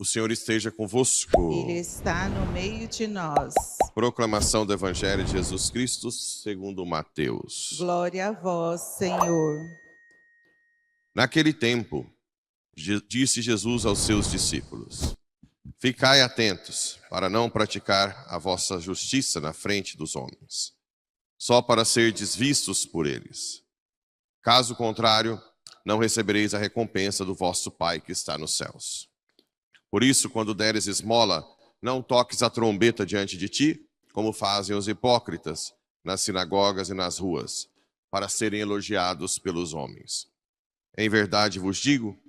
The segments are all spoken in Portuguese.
O Senhor esteja convosco. Ele está no meio de nós. Proclamação do Evangelho de Jesus Cristo segundo Mateus. Glória a vós, Senhor. Naquele tempo, disse Jesus aos seus discípulos: Ficai atentos, para não praticar a vossa justiça na frente dos homens, só para serdes vistos por eles. Caso contrário, não recebereis a recompensa do vosso Pai que está nos céus. Por isso, quando deres esmola, não toques a trombeta diante de ti, como fazem os hipócritas nas sinagogas e nas ruas, para serem elogiados pelos homens. Em verdade vos digo,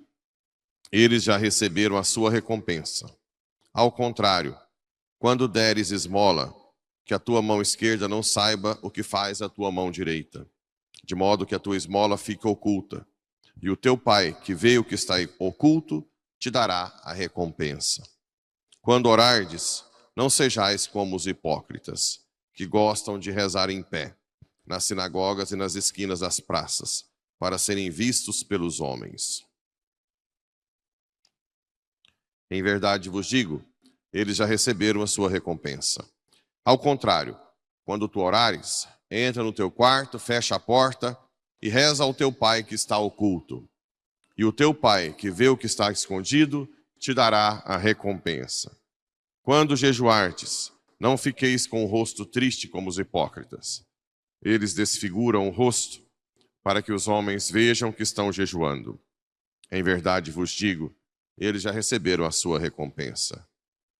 eles já receberam a sua recompensa. Ao contrário, quando deres esmola, que a tua mão esquerda não saiba o que faz a tua mão direita, de modo que a tua esmola fique oculta, e o teu Pai, que vê o que está oculto, te dará a recompensa. Quando orardes, não sejais como os hipócritas, que gostam de rezar em pé, nas sinagogas e nas esquinas das praças, para serem vistos pelos homens. Em verdade vos digo, eles já receberam a sua recompensa. Ao contrário, quando tu orares, entra no teu quarto, fecha a porta e reza ao teu Pai que está oculto. E o teu Pai, que vê o que está escondido, te dará a recompensa. Quando jejuardes, não fiqueis com o rosto triste como os hipócritas. Eles desfiguram o rosto, para que os homens vejam que estão jejuando. Em verdade vos digo, eles já receberam a sua recompensa.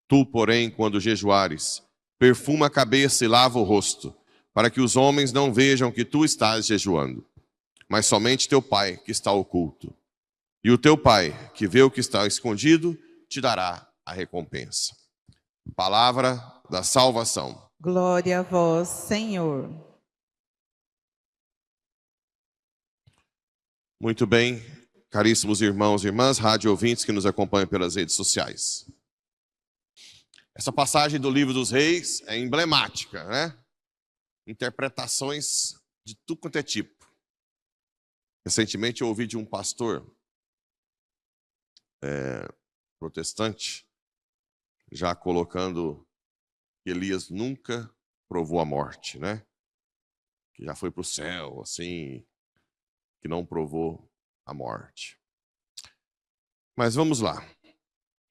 Tu, porém, quando jejuares, perfuma a cabeça e lava o rosto, para que os homens não vejam que tu estás jejuando, mas somente teu Pai que está oculto. E o teu Pai, que vê o que está escondido, te dará a recompensa. Palavra da salvação. Glória a vós, Senhor. Muito bem, caríssimos irmãos e irmãs, rádio ouvintes que nos acompanham pelas redes sociais. Essa passagem do Livro dos Reis é emblemática, né? Interpretações de tudo quanto é tipo. Recentemente eu ouvi de um pastor protestante, já colocando que Elias nunca provou a morte, né? Que já foi para o céu, assim, que não provou a morte. Mas vamos lá.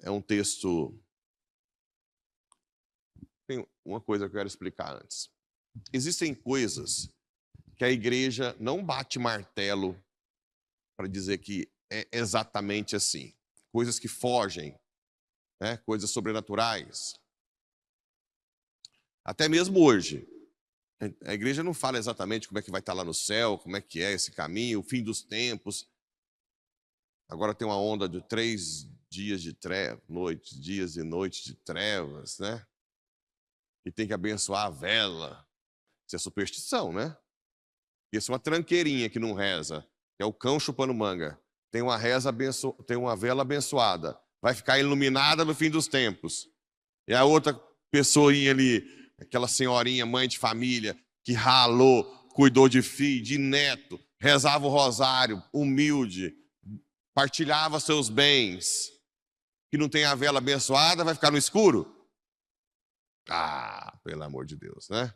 É um texto... Tem uma coisa que eu quero explicar antes. Existem coisas que a igreja não bate martelo para dizer que é exatamente assim. Coisas que fogem, né? Coisas sobrenaturais. Até mesmo hoje, a igreja não fala exatamente como é que vai estar lá no céu, como é que é esse caminho, o fim dos tempos. Agora tem uma onda de 3 dias de trevas, dias e noites de trevas, né? E tem que abençoar a vela. Isso é superstição, né? Isso é uma tranqueirinha que não reza, que é o cão chupando manga. Tem uma vela abençoada, vai ficar iluminada no fim dos tempos. E a outra pessoinha ali, aquela senhorinha, mãe de família, que ralou, cuidou de filho, de neto, rezava o rosário, humilde, partilhava seus bens, que não tem a vela abençoada, vai ficar no escuro? Ah, pelo amor de Deus, né?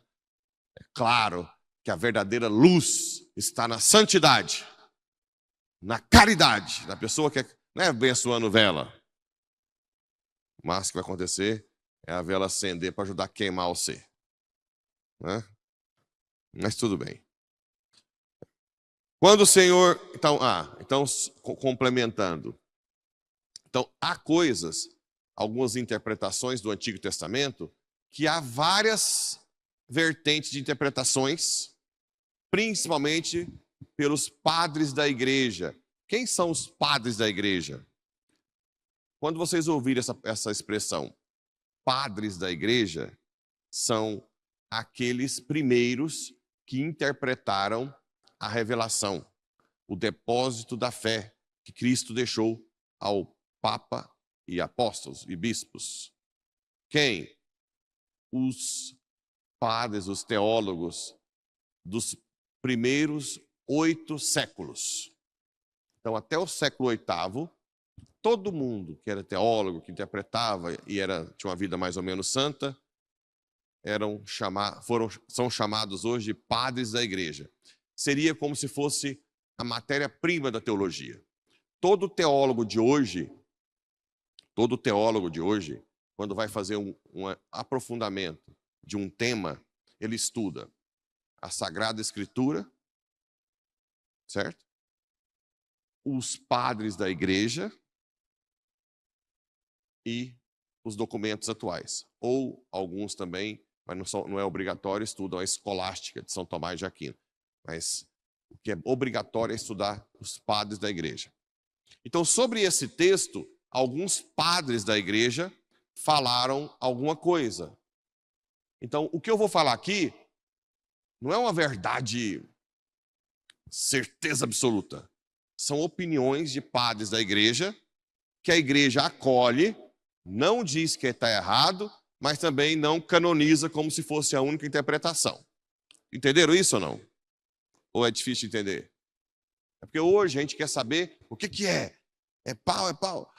É claro que a verdadeira luz está na santidade, na caridade, da pessoa que não é abençoando vela. O máximo que vai acontecer é a vela acender para ajudar a queimar você, né? Mas tudo bem. Quando o Senhor... Então, complementando. Então, há coisas, algumas interpretações do Antigo Testamento, que há várias vertentes de interpretações, principalmente pelos padres da igreja. Quem são os padres da igreja? Quando vocês ouvirem essa expressão, padres da igreja, são aqueles primeiros que interpretaram a revelação, o depósito da fé que Cristo deixou ao Papa e apóstolos e bispos. Quem? Os padres, os teólogos dos primeiros 8 séculos. Então, até o século VIII, Todo mundo que era teólogo, que interpretava e tinha uma vida mais ou menos santa, são chamados hoje de padres da igreja. Seria como se fosse a matéria-prima da teologia. Todo teólogo de hoje, quando vai fazer um aprofundamento de um tema, ele estuda a Sagrada Escritura, certo? Os padres da igreja e os documentos atuais. Ou alguns também, mas não é obrigatório, estudam a escolástica de São Tomás de Aquino. Mas o que é obrigatório é estudar os padres da igreja. Então, sobre esse texto, alguns padres da igreja falaram alguma coisa. Então, o que eu vou falar aqui não é uma verdade, certeza absoluta. São opiniões de padres da igreja, que a igreja acolhe, não diz que está errado, mas também não canoniza como se fosse a única interpretação. Entenderam isso ou não? Ou é difícil de entender? É porque hoje a gente quer saber o que é. É pau.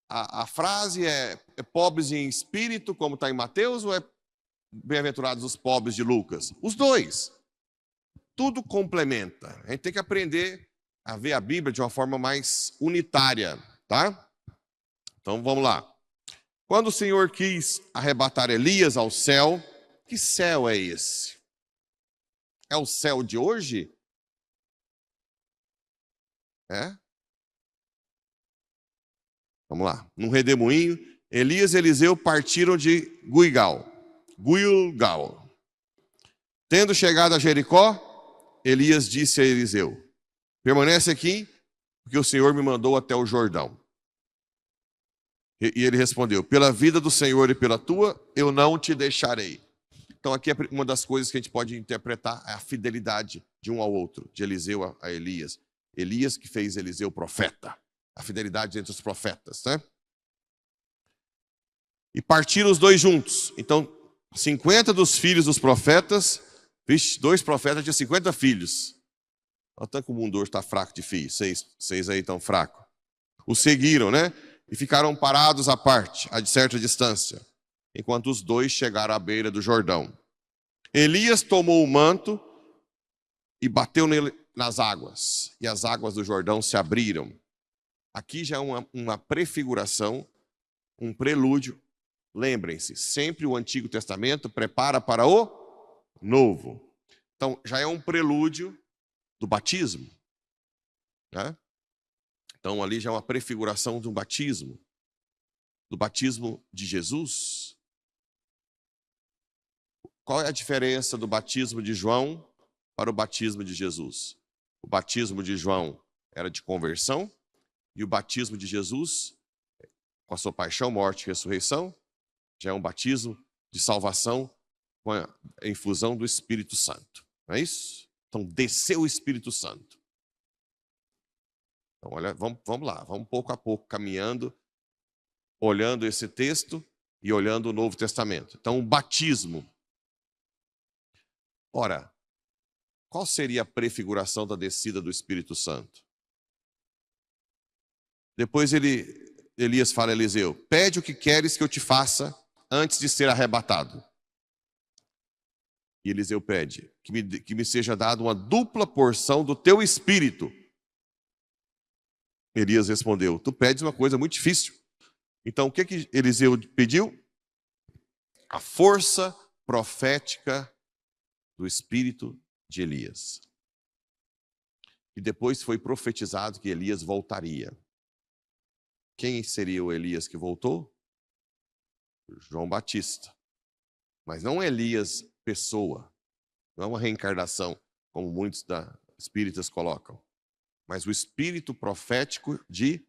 A frase é pobres em espírito, como está em Mateus, ou é bem-aventurados os pobres de Lucas? Os dois. Tudo complementa. A gente tem que aprender a ver a Bíblia de uma forma mais unitária, tá? Então vamos lá. Quando o Senhor quis arrebatar Elias ao céu, que céu é esse? É o céu de hoje? É? Vamos lá. Num redemoinho, Elias e Eliseu partiram de Gilgal. Tendo chegado a Jericó, Elias disse a Eliseu: permanece aqui, porque o Senhor me mandou até o Jordão. E ele respondeu: pela vida do Senhor e pela tua, eu não te deixarei. Então aqui é uma das coisas que a gente pode interpretar, é a fidelidade de um ao outro, de Eliseu a Elias. Elias que fez Eliseu profeta. A fidelidade entre os profetas, né? E partiram os dois juntos. Então, 50 dos filhos dos profetas, 2 profetas tinham 50 filhos. Olha tanto que o mundo hoje está fraco de filhos, vocês aí estão fracos. Os seguiram, né? E ficaram parados à parte, a certa distância, enquanto os 2 chegaram à beira do Jordão. Elias tomou o manto e bateu nele nas águas, e as águas do Jordão se abriram. Aqui já é uma prefiguração, um prelúdio. Lembrem-se, sempre o Antigo Testamento prepara para o Novo. Então, já é um prelúdio do batismo, né? Então, ali já é uma prefiguração do batismo de Jesus. Qual é a diferença do batismo de João para o batismo de Jesus? O batismo de João era de conversão, e o batismo de Jesus, com a sua paixão, morte e ressurreição, já é um batismo de salvação com a infusão do Espírito Santo. Não é isso? Então, desceu o Espírito Santo. Então, olha, vamos lá, vamos pouco a pouco caminhando, olhando esse texto e olhando o Novo Testamento. Então, o batismo. Ora, qual seria a prefiguração da descida do Espírito Santo? Depois Elias fala a Eliseu: pede o que queres que eu te faça antes de ser arrebatado. E Eliseu pede que me seja dado uma dupla porção do teu espírito. Elias respondeu: tu pedes uma coisa muito difícil. Então o que Eliseu pediu? A força profética do espírito de Elias. E depois foi profetizado que Elias voltaria. Quem seria o Elias que voltou? João Batista. Mas não Elias pessoa, não é uma reencarnação, como muitos espíritas colocam, mas o espírito profético de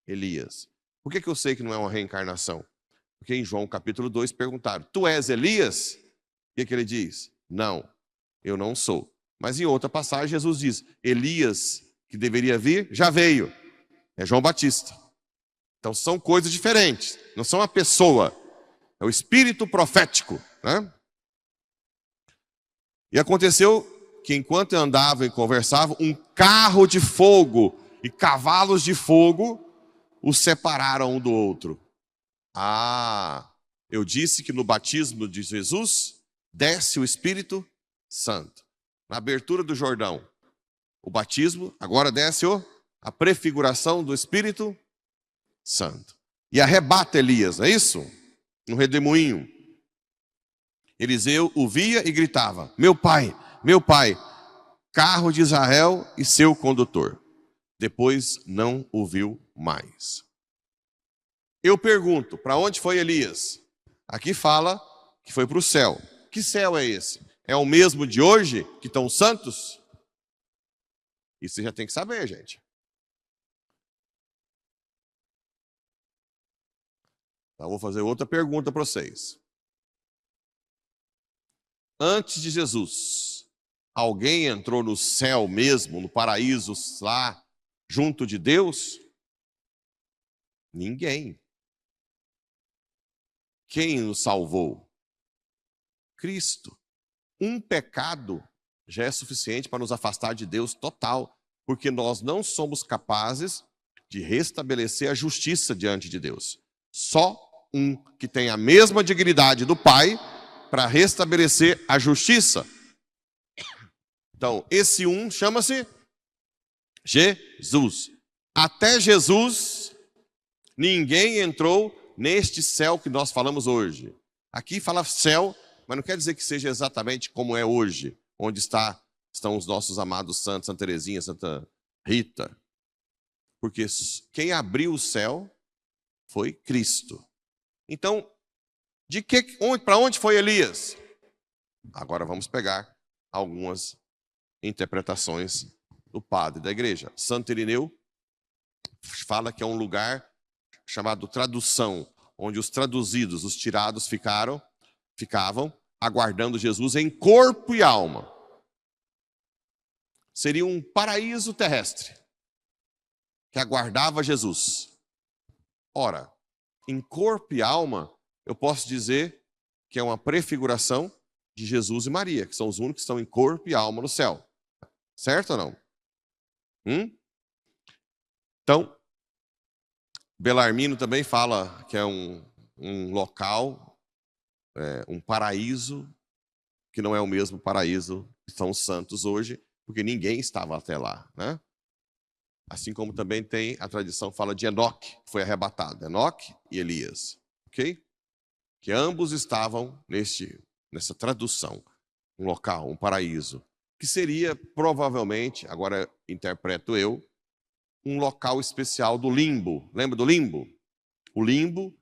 Elias. Por que eu sei que não é uma reencarnação? Porque em João capítulo 2 perguntaram: tu és Elias? O que ele diz? Não, eu não sou. Mas em outra passagem Jesus diz: Elias, que deveria vir, já veio. É João Batista. Então são coisas diferentes, não são a pessoa, é o espírito profético, né? E aconteceu que enquanto andavam e conversavam, um carro de fogo e cavalos de fogo os separaram um do outro. Eu disse que no batismo de Jesus desce o Espírito Santo. Na abertura do Jordão, o batismo, agora desce a prefiguração do Espírito Santo. E arrebata Elias, não é isso? No redemoinho. Eliseu o via e gritava: meu pai, carro de Israel e seu condutor. Depois não o viu mais. Eu pergunto, para onde foi Elias? Aqui fala que foi para o céu. Que céu é esse? É o mesmo de hoje, que estão santos? Isso você já tem que saber, gente. Então, vou fazer outra pergunta para vocês. Antes de Jesus, alguém entrou no céu mesmo, no paraíso lá, junto de Deus? Ninguém. Quem nos salvou? Cristo. Um pecado já é suficiente para nos afastar de Deus total, porque nós não somos capazes de restabelecer a justiça diante de Deus. Só um que tem a mesma dignidade do Pai para restabelecer a justiça. Então, esse um chama-se Jesus. Até Jesus, ninguém entrou neste céu que nós falamos hoje. Aqui fala céu, mas não quer dizer que seja exatamente como é hoje, onde estão os nossos amados santos, Santa Teresinha, Santa Rita. Porque quem abriu o céu foi Cristo. Então, para onde foi Elias? Agora vamos pegar algumas interpretações do padre da igreja. Santo Irineu fala que é um lugar chamado tradução, onde os traduzidos, os tirados ficavam aguardando Jesus em corpo e alma. Seria um paraíso terrestre que aguardava Jesus. Ora, em corpo e alma, eu posso dizer que é uma prefiguração de Jesus e Maria, que são os únicos que estão em corpo e alma no céu. Certo ou não? Então, Belarmino também fala que é um local, um paraíso, que não é o mesmo paraíso que são os santos hoje, porque ninguém estava até lá, né? Assim como também tem a tradição, fala de Enoque, que foi arrebatado. Enoque e Elias, ok? Que ambos estavam nessa tradução, um local, um paraíso, que seria provavelmente, agora interpreto eu, um local especial do limbo. Lembra do limbo? O limbo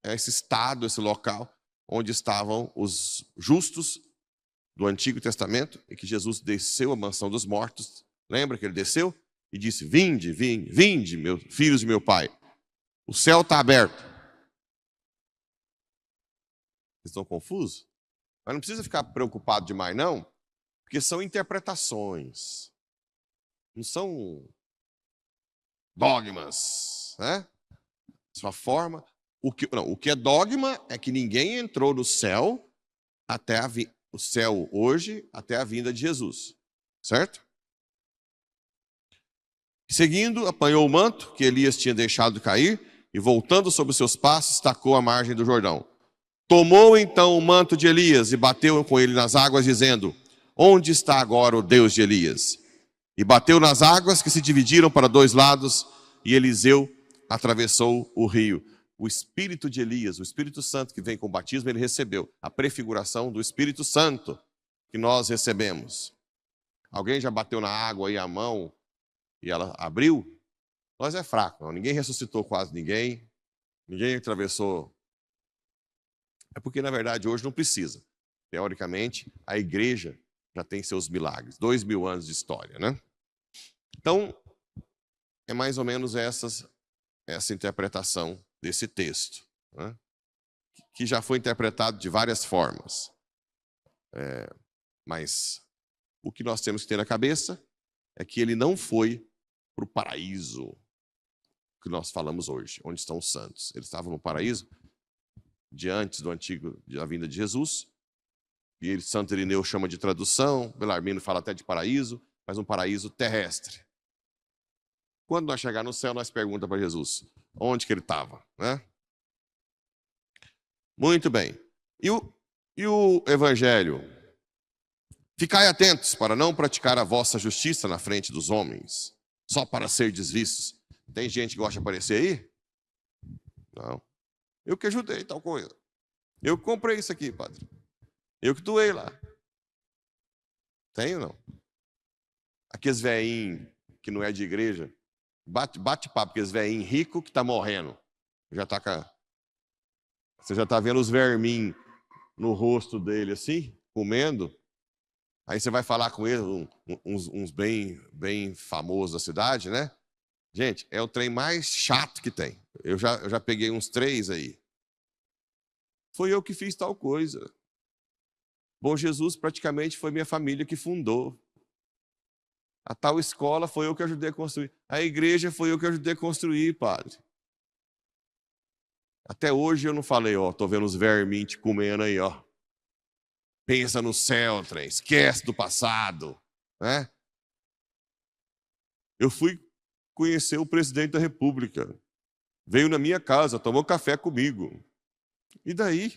é esse estado, esse local, onde estavam os justos do Antigo Testamento, e que Jesus desceu à mansão dos mortos. Lembra que ele desceu? E disse: vinde, meus filhos de meu pai. O céu está aberto. Vocês estão confusos? Mas não precisa ficar preocupado demais, não, porque são interpretações. Não são dogmas, né? Sua forma. O que é dogma é que ninguém entrou no céu o céu hoje até a vinda de Jesus. Certo? Seguindo, apanhou o manto que Elias tinha deixado cair e, voltando sobre os seus passos, tacou à margem do Jordão. Tomou então o manto de Elias e bateu com ele nas águas, dizendo: onde está agora o Deus de Elias? E bateu nas águas, que se dividiram para dois lados, e Eliseu atravessou o rio. O Espírito de Elias, o Espírito Santo que vem com o batismo, ele recebeu a prefiguração do Espírito Santo que nós recebemos. Alguém já bateu na água aí a mão e ela abriu? Nós é fraco, não. Ninguém ressuscitou quase ninguém atravessou. É porque, na verdade, hoje não precisa. Teoricamente, a igreja já tem seus milagres. 2000 anos de história, né? Então, é mais ou menos essa interpretação desse texto, né? Que já foi interpretado de várias formas. Mas o que nós temos que ter na cabeça é que ele não foi para o paraíso que nós falamos hoje, onde estão os santos. Eles estavam no paraíso de antes da vinda de Jesus, e Santo Irineu chama de tradução, Belarmino fala até de paraíso, mas um paraíso terrestre. Quando nós chegar no céu, nós perguntamos para Jesus onde que ele estava, né? Muito bem. E o evangelho? Ficai atentos para não praticar a vossa justiça na frente dos homens, só para ser desvistos. Tem gente que gosta de aparecer aí? Não. Eu que ajudei tal coisa. Eu que comprei isso aqui, padre. Eu que doei lá. Tem ou não? Aqueles velhinhos que não é de igreja, bate papo, aqueles velhinhos ricos que tá morrendo. Você já tá vendo os verminhos no rosto dele assim, comendo. Aí você vai falar com ele, uns bem famosos da cidade, né? Gente, é o trem mais chato que tem. Eu já peguei uns 3 aí. Foi eu que fiz tal coisa. Bom Jesus praticamente foi minha família que fundou. A tal escola foi eu que ajudei a construir. A igreja foi eu que ajudei a construir, padre. Até hoje eu não falei, ó, tô vendo os verminhos te comendo aí, ó. Pensa no céu, trem, esquece do passado, né? Eu fui conhecer o presidente da República. Veio na minha casa, tomou café comigo. E daí?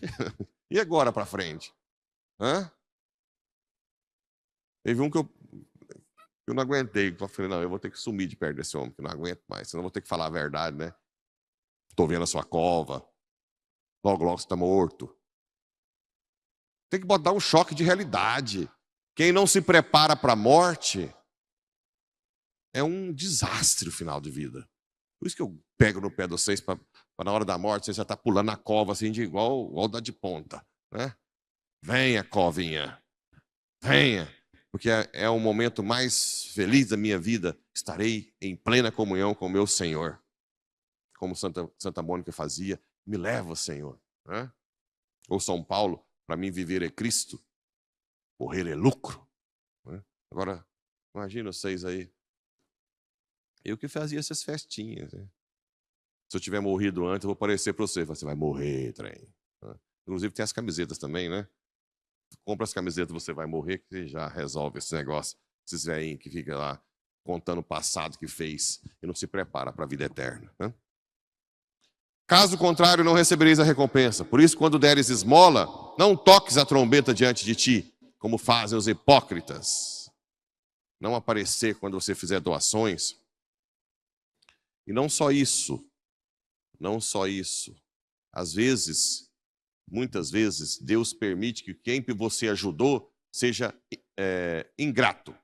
E agora para frente? Hã? Teve um que eu não aguentei. Eu falei, não, eu vou ter que sumir de perto desse homem, que eu não aguento mais. Senão eu vou ter que falar a verdade, né? Estou vendo a sua cova. Logo, logo você está morto. Tem que botar um choque de realidade. Quem não se prepara para a morte é um desastre o final de vida. Por isso que eu pego no pé de vocês para na hora da morte, você já está pulando na cova assim, de igual da de ponta. Né? Venha, covinha. Venha. Porque é o momento mais feliz da minha vida. Estarei em plena comunhão com o meu Senhor. Como Santa Mônica fazia. Me leva, Senhor. Né? Ou São Paulo, para mim viver é Cristo. Morrer é lucro. Né? Agora, imagina vocês aí. Eu que fazia essas festinhas. Né? Se eu tiver morrido antes, eu vou aparecer para você. Você vai morrer, trem. Né? Inclusive tem as camisetas também, né? Compra as camisetas, você vai morrer, que já resolve esse negócio. Esses velhinhos que ficam lá contando o passado que fez e não se prepara para a vida eterna. Né? Caso contrário, não recebereis a recompensa. Por isso, quando deres esmola, não toques a trombeta diante de ti, como fazem os hipócritas. Não aparecer quando você fizer doações. E não só isso. Às vezes, muitas vezes, Deus permite que quem você ajudou seja ingrato.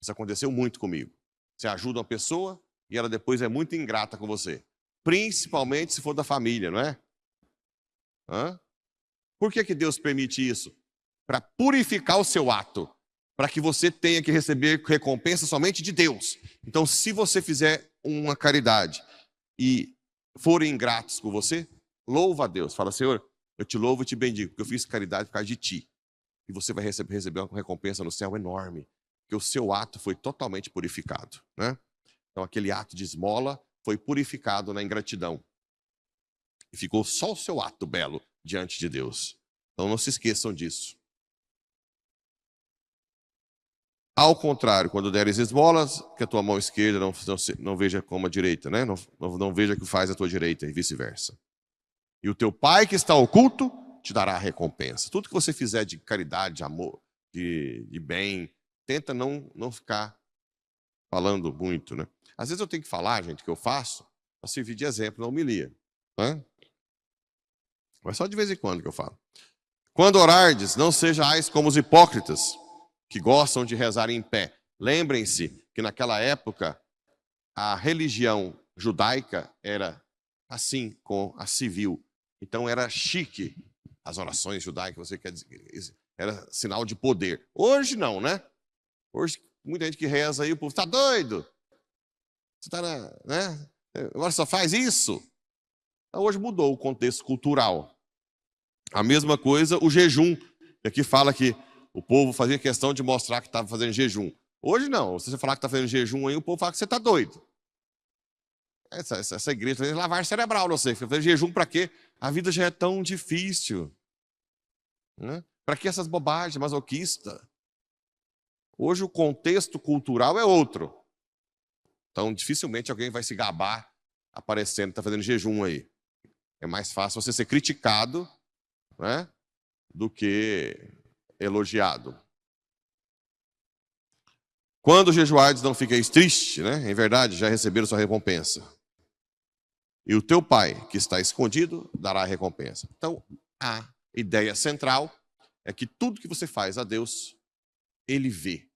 Isso aconteceu muito comigo. Você ajuda uma pessoa e ela depois é muito ingrata com você. Principalmente se for da família, não é? Hã? Por que Deus permite isso? Para purificar o seu ato. Para que você tenha que receber recompensa somente de Deus. Então, se você fizer uma caridade e forem ingratos com você, louva a Deus. Fala, Senhor, eu te louvo e te bendigo, porque eu fiz caridade por causa de ti. E você vai receber uma recompensa no céu enorme. Porque o seu ato foi totalmente purificado. Né? Então, aquele ato de esmola foi purificado na ingratidão. E ficou só o seu ato belo diante de Deus. Então, não se esqueçam disso. Ao contrário, quando deres esmolas, que a tua mão esquerda não veja como a direita, né? Não veja que faz a tua direita e vice-versa. E o teu pai que está oculto te dará a recompensa. Tudo que você fizer de caridade, de amor, de bem, tenta não ficar falando muito, né? Às vezes eu tenho que falar, gente, que eu faço, para servir de exemplo na homilia. Né? Mas só de vez em quando que eu falo. Quando orardes, não sejais como os hipócritas, que gostam de rezar em pé. Lembrem-se que naquela época a religião judaica era assim, com a civil. Então era chique as orações judaicas, você quer dizer, era sinal de poder. Hoje não, né? Hoje muita gente que reza aí, o povo está doido. Você está, né? Agora só faz isso. Então, hoje mudou o contexto cultural. A mesma coisa o jejum. Aqui fala que o povo fazia questão de mostrar que estava fazendo jejum. Hoje não. Se você falar que está fazendo jejum aí, o povo fala que você está doido. Essa igreja tem lavar cerebral, não sei. Fazer jejum para quê? A vida já é tão difícil. Né? Para que essas bobagens masoquistas? Hoje o contexto cultural é outro. Então, dificilmente alguém vai se gabar aparecendo que está fazendo jejum aí. É mais fácil você ser criticado, né, do que elogiado. Quando jejuardes, não fiqueis triste, né? Em verdade, já receberam sua recompensa. E o teu pai, que está escondido, dará a recompensa. Então, a ideia central é que tudo que você faz a Deus, Ele vê.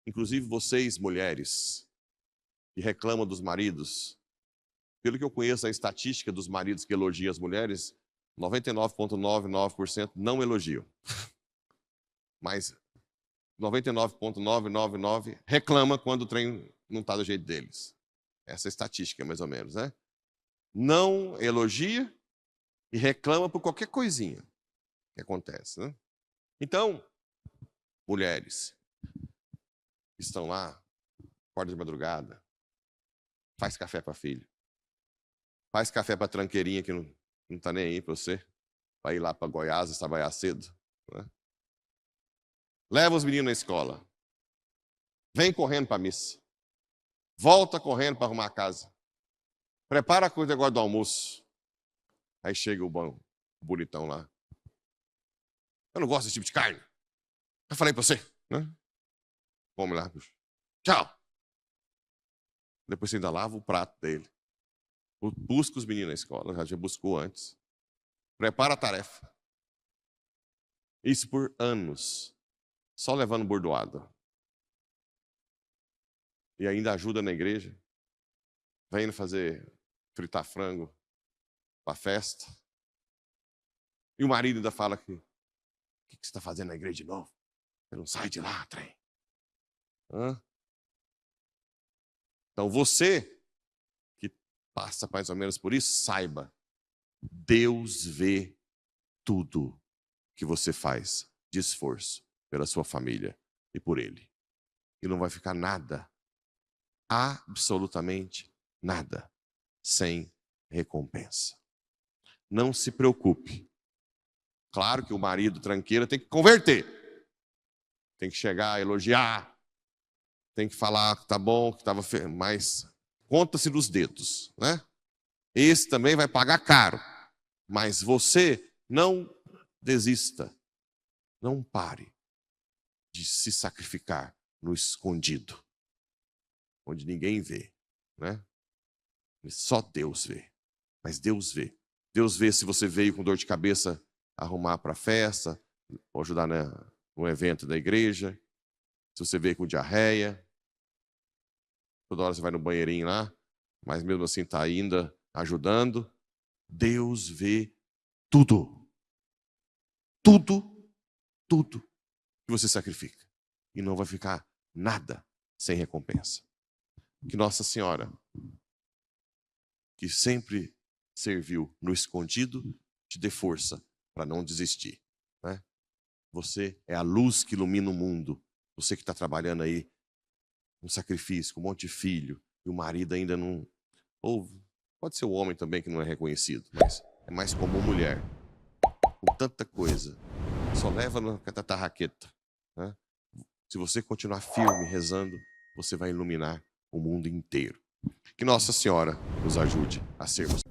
Inclusive vocês, mulheres, que reclamam dos maridos. Pelo que eu conheço a estatística dos maridos que elogiam as mulheres, 99,99% não elogiam. Mas 99,999 reclama quando o trem não está do jeito deles. Essa é a estatística, mais ou menos, né? Não elogia e reclama por qualquer coisinha que acontece, né? Então, mulheres que estão lá, acorda de madrugada, faz café para filho, faz café para tranqueirinha que não está nem aí para você, para ir lá para Goiás trabalhar cedo, né? Leva os meninos na escola, vem correndo para a missa, volta correndo para arrumar a casa, prepara a coisa agora do almoço. Aí chega o bom, o bonitão lá. Eu não gosto desse tipo de carne. Eu falei para você, né? Come lá, bicho. Tchau. Depois você ainda lava o prato dele. Busca os meninos na escola, já buscou antes. Prepara a tarefa. Isso por anos. Só levando bordoada. E ainda ajuda na igreja. Vem fazer fritar frango para festa. E o marido ainda fala que o que você está fazendo na igreja de novo? Você não sai de lá, trem. Hã? Então você que passa mais ou menos por isso, saiba, Deus vê tudo que você faz de esforço pela sua família e por Ele. E não vai ficar nada, absolutamente nada, sem recompensa. Não se preocupe. Claro que o marido tranqueira tem que converter. Tem que chegar, elogiar. Tem que falar que tá bom, que estava mas conta-se dos dedos, né? Esse também vai pagar caro. Mas você não desista. Não pare de se sacrificar no escondido, onde ninguém vê, né? Só Deus vê. Mas Deus vê. Deus vê se você veio com dor de cabeça arrumar para a festa, ou ajudar no evento da igreja, se você veio com diarreia, toda hora você vai no banheirinho lá, mas mesmo assim está ainda ajudando. Deus vê tudo. Tudo, tudo que você sacrifica. E não vai ficar nada sem recompensa. Que Nossa Senhora, que sempre serviu no escondido, te dê força para não desistir, né? Você é a luz que ilumina o mundo. Você que está trabalhando aí, um sacrifício, com um monte de filho, e o marido ainda não... Ou pode ser o homem também que não é reconhecido, mas é mais comum mulher. Com tanta coisa, só leva na tarraqueta, né? Se você continuar firme, rezando, você vai iluminar o mundo inteiro. Que Nossa Senhora nos ajude a sermos